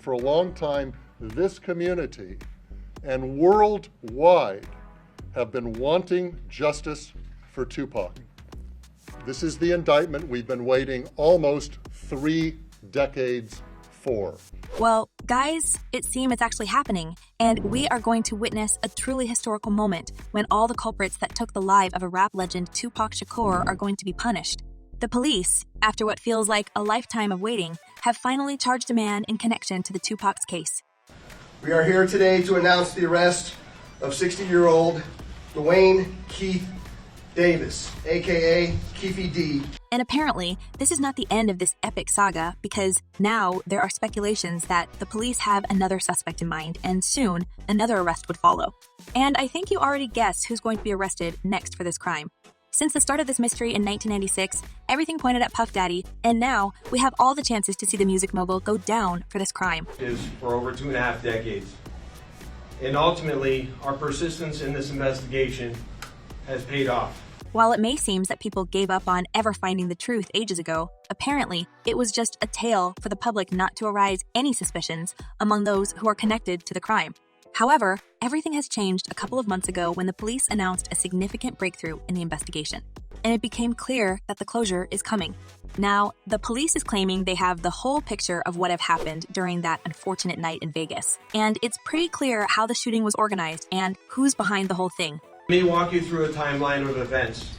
for a long time, this community and worldwide have been wanting justice for Tupac. This is the indictment we've been waiting almost 3 decades for. Well, guys, it seems it's actually happening, and we are going to witness a truly historical moment when all the culprits that took the life of a rap legend, Tupac Shakur, are going to be punished. The police, after what feels like a lifetime of waiting, have finally charged a man in connection to the Tupac's case. We are here today to announce the arrest of 60-year-old Dwayne Keefe Davis, aka Keefe D. And apparently, this is not the end of this epic saga, because now there are speculations that the police have another suspect in mind, and soon another arrest would follow. And I think you already guessed who's going to be arrested next for this crime. Since the start of this mystery in 1996, everything pointed at Puff Daddy, and now we have all the chances to see the music mogul go down for this crime. Is for over 2.5 decades. And ultimately, our persistence in this investigation has paid off. While it may seem that people gave up on ever finding the truth ages ago, apparently it was just a tale for the public not to arouse any suspicions among those who are connected to the crime. However, everything has changed a couple of months ago when the police announced a significant breakthrough in the investigation, and it became clear that the closure is coming. Now, the police is claiming they have the whole picture of what have happened during that unfortunate night in Vegas, and it's pretty clear how the shooting was organized and who's behind the whole thing. Let me walk you through a timeline of events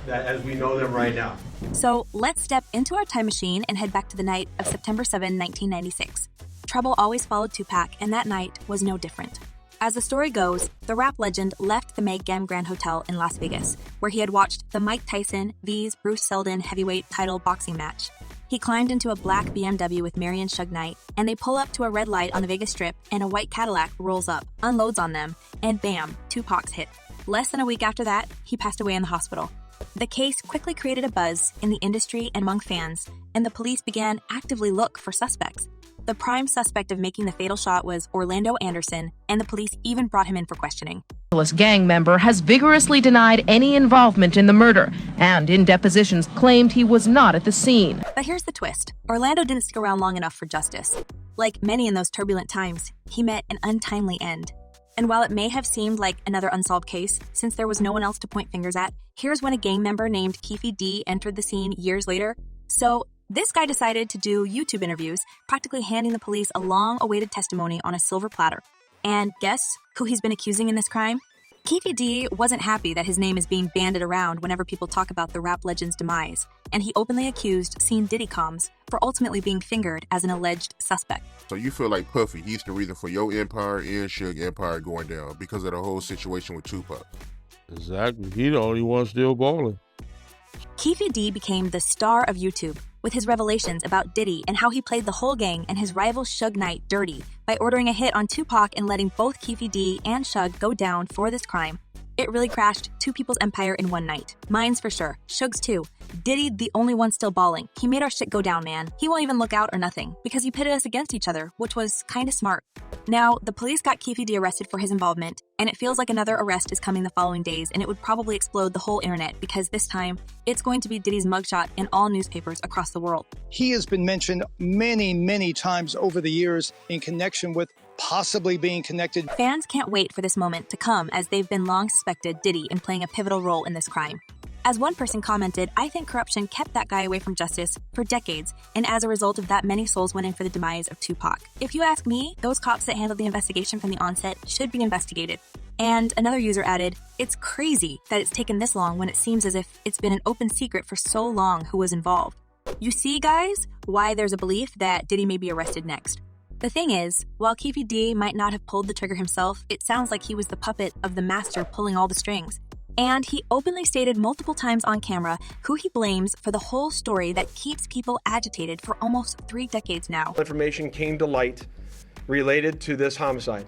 that as we know them right now. So let's step into our time machine and head back to the night of September 7, 1996. Trouble always followed Tupac, and that night was no different. As the story goes, the rap legend left the Meg Gam Grand Hotel in Las Vegas, where he had watched the Mike Tyson vs. Bruce Seldon heavyweight title boxing match. He climbed into a black BMW with Marion Suge Knight, and they pull up to a red light on the Vegas Strip, and a white Cadillac rolls up, unloads on them, and bam, Tupac's hit. Less than a week after that, he passed away in the hospital. The case quickly created a buzz in the industry and among fans, and the police began actively look for suspects. The prime suspect of making the fatal shot was Orlando Anderson, and the police even brought him in for questioning. A gang member has vigorously denied any involvement in the murder, and in depositions claimed he was not at the scene. But here's the twist. Orlando didn't stick around long enough for justice. Like many in those turbulent times, he met an untimely end. And while it may have seemed like another unsolved case, since there was no one else to point fingers at, here's when a gang member named Keefe D entered the scene years later. So this guy decided to do YouTube interviews, practically handing the police a long-awaited testimony on a silver platter. And guess who he's been accusing in this crime? Keefe D wasn't happy that his name is being bandied around whenever people talk about the rap legend's demise, and he openly accused Diddy comms for ultimately being fingered as an alleged suspect. So you feel like Puffy, he's the reason for your empire and Suge empire going down because of the whole situation with Tupac? Exactly. He the only one still balling. Keefe D became the star of YouTube with his revelations about Diddy and how he played the whole gang and his rival Suge Knight dirty by ordering a hit on Tupac and letting both Keefe D and Suge go down for this crime. It really crashed two people's empire in one night. Mine's for sure. Suge's too. Diddy, the only one still balling. He made our shit go down, man. He won't even look out or nothing, because he pitted us against each other, which was kinda smart. Now, the police got Keefe D arrested for his involvement, and it feels like another arrest is coming the following days, and it would probably explode the whole internet, because this time, it's going to be Diddy's mugshot in all newspapers across the world. He has been mentioned many, many times over the years in connection with possibly being connected. Fans can't wait for this moment to come, as they've been long suspected Diddy in playing a pivotal role in this crime. As one person commented, I think corruption kept that guy away from justice for decades, and as a result of that, many souls went in for the demise of Tupac. If you ask me, those cops that handled the investigation from the onset should be investigated. And another user added, it's crazy that it's taken this long when it seems as if it's been an open secret for so long who was involved. You see, guys, why there's a belief that Diddy may be arrested next. The thing is, while Keefe D might not have pulled the trigger himself, it sounds like he was the puppet of the master pulling all the strings. And he openly stated multiple times on camera who he blames for the whole story that keeps people agitated for almost 3 decades now. Information came to light related to this homicide.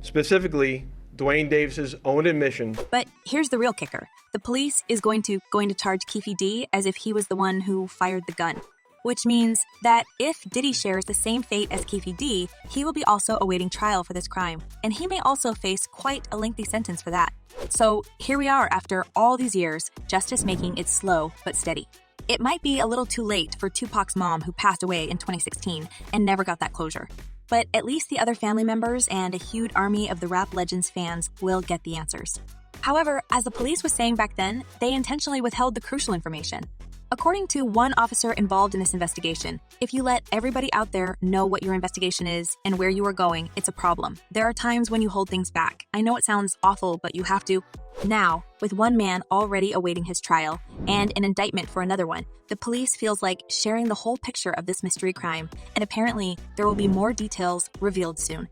Specifically, Dwayne Davis's own admission. But here's the real kicker. The police is going to charge Keefe D as if he was the one who fired the gun. Which means that if Diddy shares the same fate as Keefe D, he will be also awaiting trial for this crime, and he may also face quite a lengthy sentence for that. So here we are after all these years, justice making it slow but steady. It might be a little too late for Tupac's mom, who passed away in 2016 and never got that closure. But at least the other family members and a huge army of the rap legend's fans will get the answers. However, as the police was saying back then, they intentionally withheld the crucial information. According to one officer involved in this investigation, if you let everybody out there know what your investigation is and where you are going, it's a problem. There are times when you hold things back. I know it sounds awful, but you have to. Now, with one man already awaiting his trial and an indictment for another one, the police feels like sharing the whole picture of this mystery crime, and apparently there will be more details revealed soon.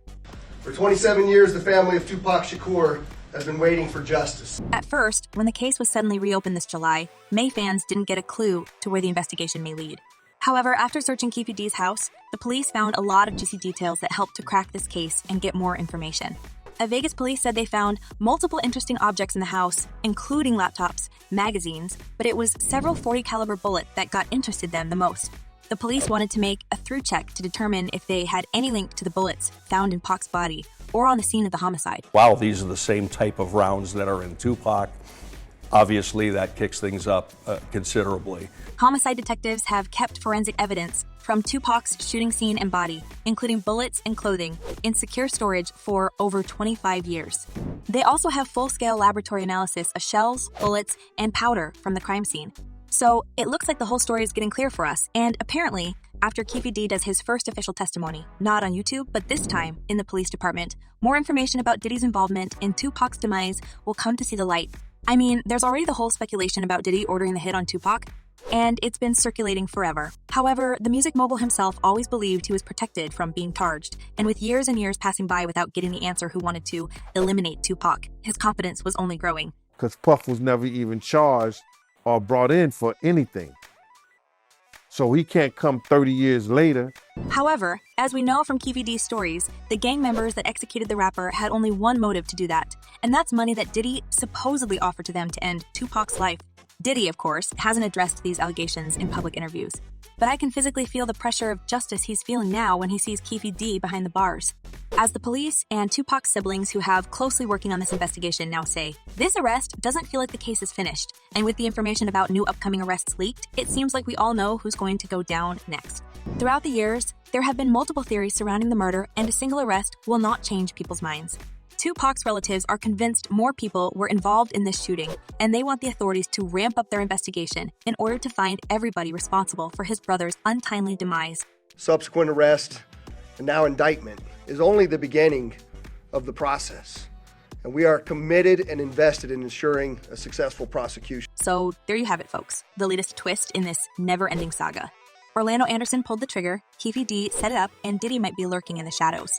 For 27 years, the family of Tupac Shakur has been waiting for justice. At first, when the case was suddenly reopened this July, May fans didn't get a clue to where the investigation may lead. However, after searching Keefe's house, the police found a lot of juicy details that helped to crack this case and get more information. Vegas police said they found multiple interesting objects in the house, including laptops, magazines, but it was several .40 caliber bullets that got interested them the most. The police wanted to make a through check to determine if they had any link to the bullets found in Pac's body or on the scene of the homicide. Wow, these are the same type of rounds that are in Tupac. Obviously, that kicks things up considerably. Homicide detectives have kept forensic evidence from Tupac's shooting scene and body, including bullets and clothing, in secure storage for over 25 years. They also have full-scale laboratory analysis of shells, bullets, and powder from the crime scene. So it looks like the whole story is getting clear for us, and apparently, after Keefe does his first official testimony, not on YouTube, but this time in the police department, more information about Diddy's involvement in Tupac's demise will come to see the light. I mean, there's already the whole speculation about Diddy ordering the hit on Tupac, and it's been circulating forever. However, the music mogul himself always believed he was protected from being charged, and with years and years passing by without getting the answer who wanted to eliminate Tupac, his confidence was only growing. Because Puff was never even charged or brought in for anything. So he can't come 30 years later. However, as we know from Keefe stories, the gang members that executed the rapper had only one motive to do that, and that's money that Diddy supposedly offered to them to end Tupac's life. Diddy, of course, hasn't addressed these allegations in public interviews, but I can physically feel the pressure of justice he's feeling now when he sees Keefe behind the bars. As the police and Tupac's siblings who have closely working on this investigation now say, this arrest doesn't feel like the case is finished, and with the information about new upcoming arrests leaked, it seems like we all know who's going to go down next. Throughout the years, there have been multiple theories surrounding the murder, and a single arrest will not change people's minds. Tupac's relatives are convinced more people were involved in this shooting, and they want the authorities to ramp up their investigation in order to find everybody responsible for his brother's untimely demise. Subsequent arrest and now indictment is only the beginning of the process, and we are committed and invested in ensuring a successful prosecution. So there you have it, folks, the latest twist in this never-ending saga. Orlando Anderson pulled the trigger, Keefe set it up, and Diddy might be lurking in the shadows.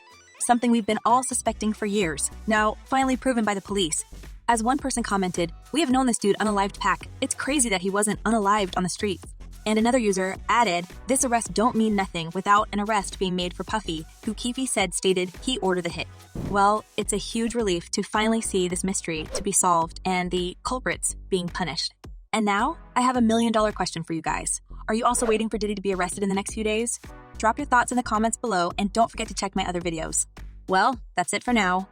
Something we've been all suspecting for years, now finally proven by the police. As one person commented, we have known this dude unalived Pac. It's crazy that he wasn't unalived on the streets. And another user added, this arrest don't mean nothing without an arrest being made for Puffy, who Keefe said stated he ordered the hit. Well, it's a huge relief to finally see this mystery to be solved and the culprits being punished. And now, I have $1 million question for you guys. Are you also waiting for Diddy to be arrested in the next few days? Drop your thoughts in the comments below and don't forget to check my other videos. Well, that's it for now.